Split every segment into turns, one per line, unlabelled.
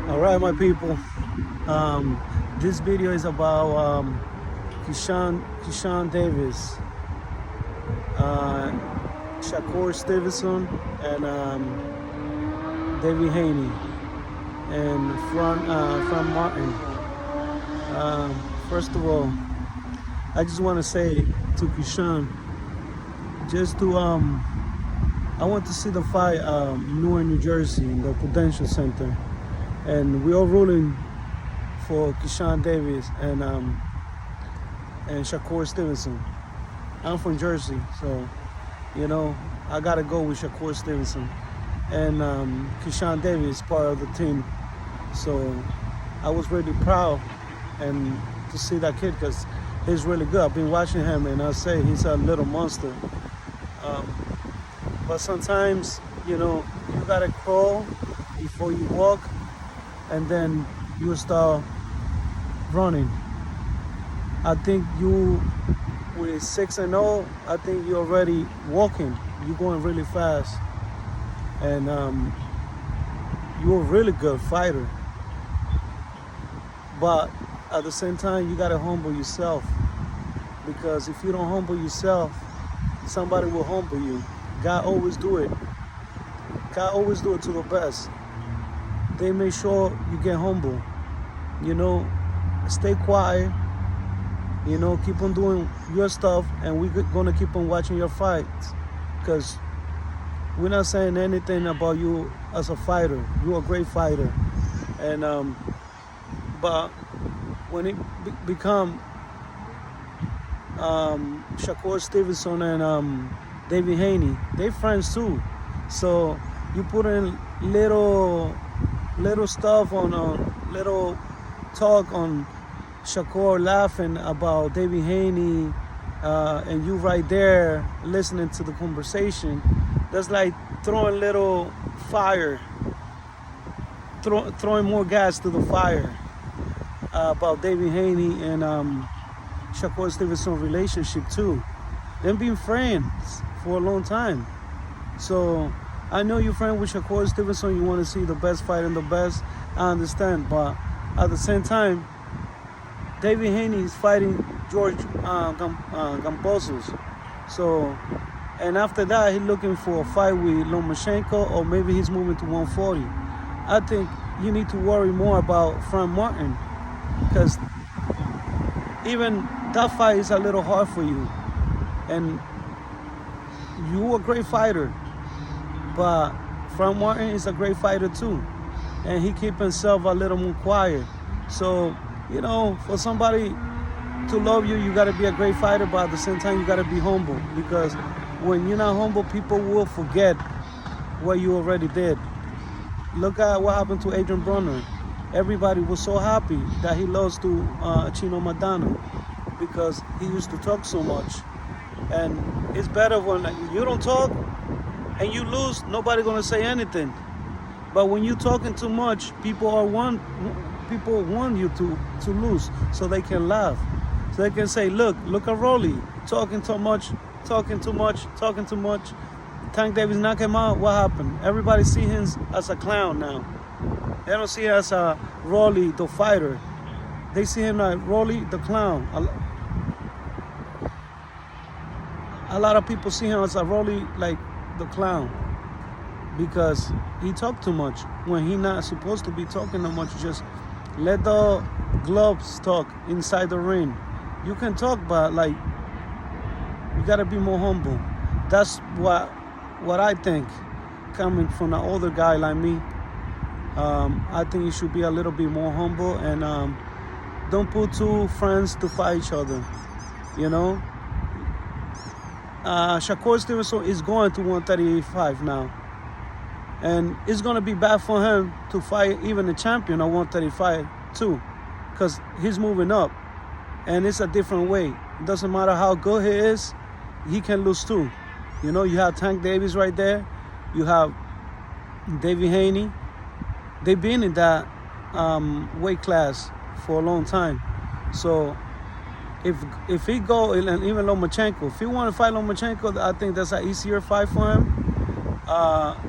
All right, my people. This video is about Keyshawn Davis, uh, Shakur Stevenson, and David Haney, and Fran Martin. First of all, I just want to say to Keyshawn, just to I want to see the fight Newark, New Jersey, in the Prudential Center, and we're all rooting for Keyshawn Davis and Shakur Stevenson. I'm from Jersey, so I gotta go with Shakur Stevenson, and Keyshawn Davis is part of the team. So I was really proud and to see that kid because he's really good. I've been watching him, and I say he's a little monster. But sometimes you gotta crawl before you walk, and then you start running. I think you, with 6-0, I think you're already walking. You're going really fast, and you're a really good fighter. But at the same time, you gotta humble yourself, because if you don't humble yourself, somebody will humble you. God always do it. God always do it to the best. They make sure you get humble. Stay quiet. Keep on doing your stuff, and we're gonna keep on watching your fights, because we're not saying anything about you as a fighter. You're a great fighter, and but when it become Shakur Stevenson and David Haney, they friends too. So you put in little stuff on little talk on Shakur laughing about David Haney, and you right there listening to the conversation. That's like throwing little fire, throwing more gas to the fire about David Haney and Shakur Stevenson relationship too. They've been friends for a long time. So I know you're friends with Shakur Stevenson. You want to see the best fight and the best. I understand, but at the same time, David Haney is fighting George Gambosos. So, and after that, he's looking for a fight with Lomachenko, or maybe he's moving to 140. I think you need to worry more about Fran Martin, because even that fight is a little hard for you. And you're a great fighter, but Fran Martin is a great fighter too. And he keeps himself a little more quiet. So, for somebody to love you, you got to be a great fighter, but at the same time, you got to be humble. Because when you're not humble, people will forget what you already did. Look at what happened to Adrian Broner. Everybody was so happy that he lost to Chino Madano, because he used to talk so much. And it's better when you don't talk and you lose, nobody gonna say anything. But when you're talking too much, people want you to lose, so they can laugh. So they can say, look at Rolly, talking too much. Tank Davis knocked him out. What happened? Everybody see him as a clown now. They don't see him as a Rolly, the fighter. They see him like Rolly, the clown. A lot of people see him as a Rolly, like the clown, because he talked too much when he not supposed to be talking that much. Just let the gloves talk inside the ring. You can talk, but you gotta be more humble. That's what I think, coming from an older guy like me. I think you should be a little bit more humble, and don't put two friends to fight each other. Shakur Stevenson is going to 135 now. And it's going to be bad for him to fight even a champion at 135 too, because he's moving up. And it's a different way. It doesn't matter how good he is, he can lose too. You have Tank Davis right there. You have David Haney. They've been in that weight class for a long time. So if he go, and even Lomachenko, if he want to fight Lomachenko, I think that's an easier fight for him.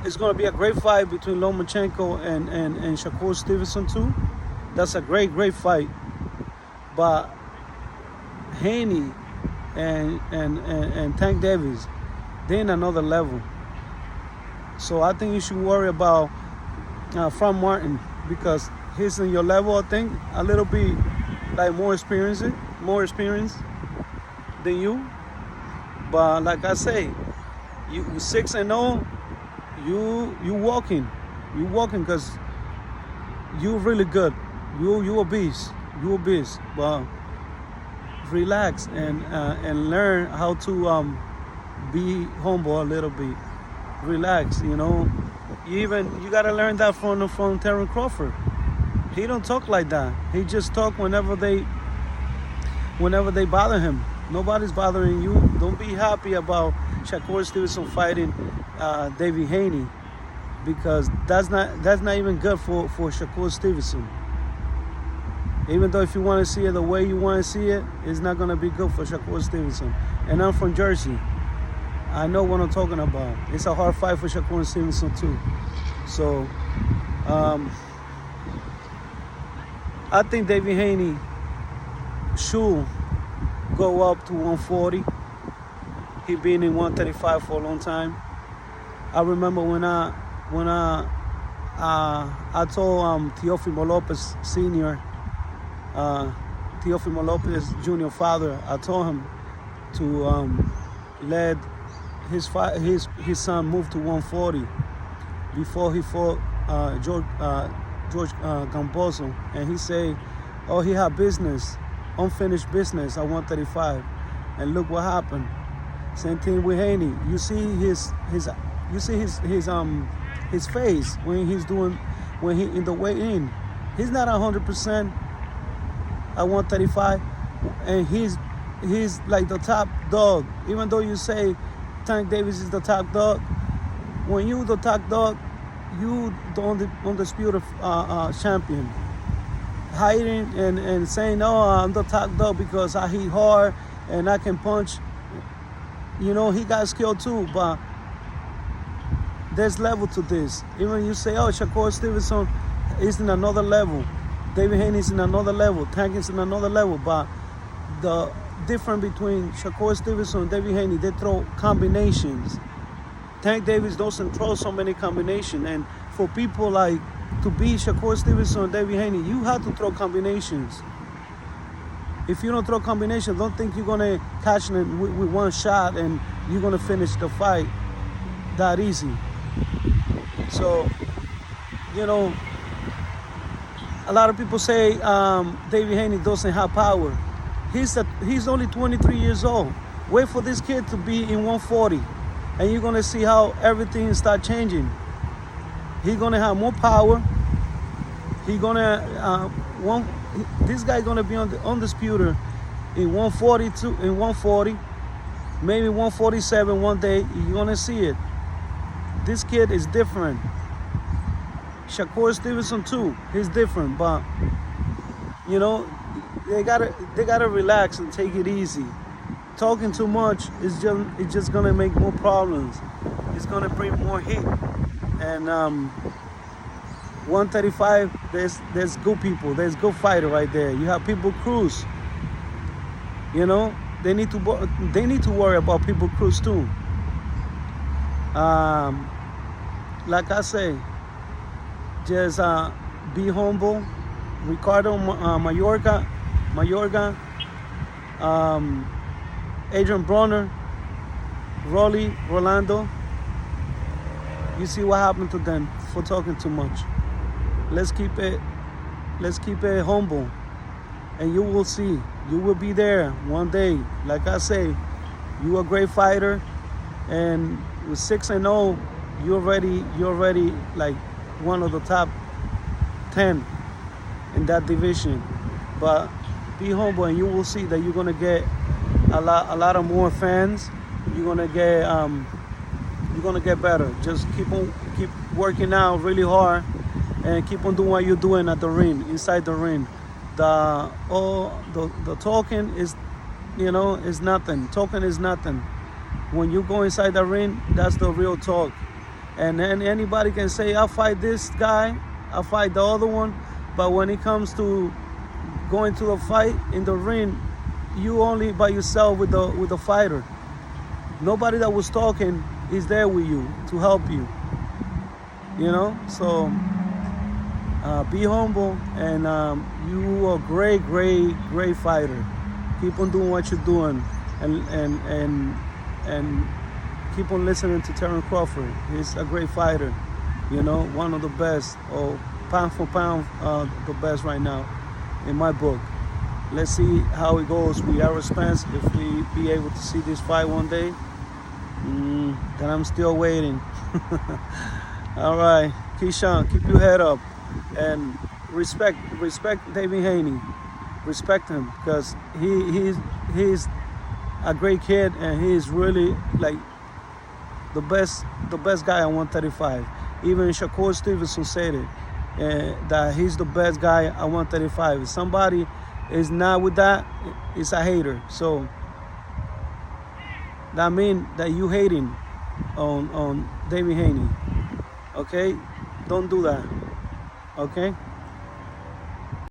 It's going to be a great fight between Lomachenko and Shakur Stevenson too. That's a great fight. But Haney and Tank Davis, they're in another level. So I think you should worry about Frank Martin because he's in your level. I think a little bit like more experience than you. But like I say, you 6-0, you walking because you really good. You a beast. You a beast. But relax and learn how to be humble a little bit. Relax, you know. You gotta learn that from Terence Crawford. He don't talk like that. He just talk whenever they bother him. Nobody's bothering you. Don't be happy about Shakur Stevenson fighting David Haney because that's not even good for Shakur Stevenson. Even though if you want to see it the way you want to see it, it's not going to be good for Shakur Stevenson. And I'm from Jersey. I know what I'm talking about. It's a hard fight for Shakur Stevenson too. So I think David Haney should go up to 140. He been in 135 for a long time. I remember when I told Teofimo Lopez Sr., Teofimo Lopez Jr. father, I told him to let his son move to 140 before he fought George Gambozo, and he said, "Oh, he had business, unfinished business at 135," and look what happened. Same thing with Haney. You see his face when he in the weigh-in. He's not 100% at 135, and he's like the top dog. Even though you say Tank Davis is the top dog, when you the top dog, you the undisputed champion. Hiding and saying, "Oh, I'm the top dog because I hit hard and I can punch." You know, he got skill too, but there's level to this. Even you say, "Oh, Shakur Stevenson is in another level. David Haney is in another level. Tank is in another level." But the difference between Shakur Stevenson and David Haney, they throw combinations. Tank Davis doesn't throw so many combinations. And for people like to beat Shakur Stevenson and David Haney, you have to throw combinations. If you don't throw combinations, don't think you're going to catch them with one shot and you're going to finish the fight that easy. So, you know, a lot of people say David Haney doesn't have power. He's only 23 years old. Wait for this kid to be in 140, and you're going to see how everything start changing. He's going to have more power. He's going to this guy going to be undisputed in 142, in 140, maybe 147 one day. You're going to see it. This kid is different. Shakur Stevenson too, he's different, but you know, they gotta relax and take it easy. Talking too much is just gonna make more problems. It's gonna bring more heat. And 135, there's good people, there's good fighter right there. You have People Cruz. You know, they need to worry about People Cruz too. Like I say, just be humble. Ricardo Mayorga, Adrian Bronner, Rolando. You see what happened to them for talking too much. Let's keep it humble, and you will see. You will be there one day. Like I say, you a great fighter, and with 6-0, you're already like one of the top 10 in that division. But be humble, and you will see that you're gonna get a lot of more fans. You're gonna get better. Just keep working out really hard, and keep on doing what you're doing at the ring, inside the ring. The talking is, is nothing. Talking is nothing. When you go inside the ring, that's the real talk. And then anybody can say, I'll fight this guy, I'll fight the other one. But when it comes to going to a fight in the ring, you only by yourself with the fighter. Nobody that was talking is there with you to help you. So be humble, and you are a great fighter. Keep on doing what you're doing, and keep on listening to Terence Crawford. He's a great fighter, one of the best, or pound for pound, the best right now, in my book. Let's see how it goes with Errol Spence. If we be able to see this fight one day, then I'm still waiting. All right, Keyshawn, keep your head up, and respect David Haney. Respect him, because he's a great kid, and he's really like the best guy at 135. Even Shakur Stevenson said it, that he's the best guy at 135. If somebody is not with that, it's a hater. So that means that you hating on David Haney. Okay, don't do that. Okay.